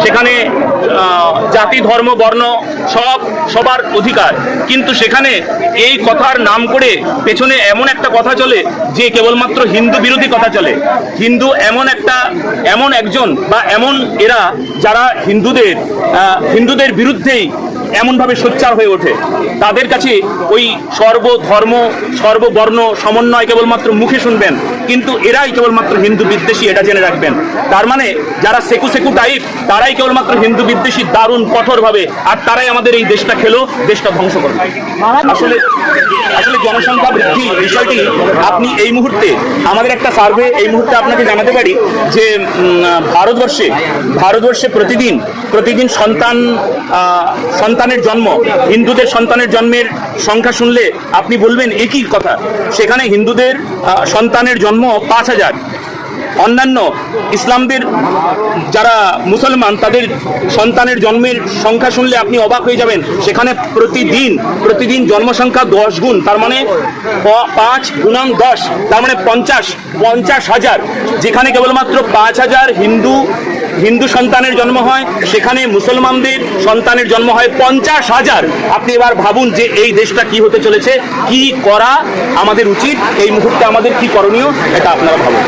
সেখানে জাতি ধর্ম বর্ণ সবার অধিকার, কিন্তু সেখানে এই কথার নাম করে পেছনে এমন একটা কথা চলে যে কেবলমাত্র হিন্দু বিরোধী কথা চলে। হিন্দু এমন একজন বা এমন এরা যারা হিন্দুদের বিরুদ্ধেই এমনভাবে সোচ্চার হয়ে ওঠে। তাদের কাছে ওই সর্বধর্ম সর্ববর্ণ সমন্বয় কেবলমাত্র মুখে শুনবেন, কিন্তু এরাই কেবলমাত্র হিন্দু বিদ্বেষী, এটা জেনে রাখবেন। তার মানে যারা সেকু টাইপ তারাই কেবলমাত্র হিন্দু বিদ্বেষী দারুণ কঠোরভাবে, আর তারাই আমাদের এই দেশটা খেলো, দেশটা ধ্বংস করবে। আসলে জনসংখ্যা বৃদ্ধি বিষয়টি আপনি এই মুহূর্তে আমাদের একটা সার্ভে এই মুহূর্তে আপনাকে জানাতে পারি যে ভারতবর্ষে প্রতিদিন সন্তানের জন্ম, হিন্দুদের সন্তানের জন্মের সংখ্যা শুনলে আপনি বলবেন একই কথা। সেখানে হিন্দুদের সন্তানের জন্ম 5,000, অন্যান্য ইসলামদের যারা মুসলমান তাদের সন্তানের জন্মের সংখ্যা শুনলে আপনি অবাক হয়ে যাবেন। সেখানে প্রতিদিন জন্মসংখ্যা 10 গুণ, তার মানে 5 গুণন 10, তার মানে 50,000। যেখানে কেবলমাত্র 5,000 হিন্দু সন্তানের জন্ম হয়, সেখানে মুসলমানদের সন্তানের জন্ম হয় 50,000। আপনি এবার ভাবুন যে এই দেশটা কি হতে চলেছে, কি করা আমাদের উচিত, এই মুহূর্তে আমাদের কি করণীয়, এটা আপনারা ভাবুন।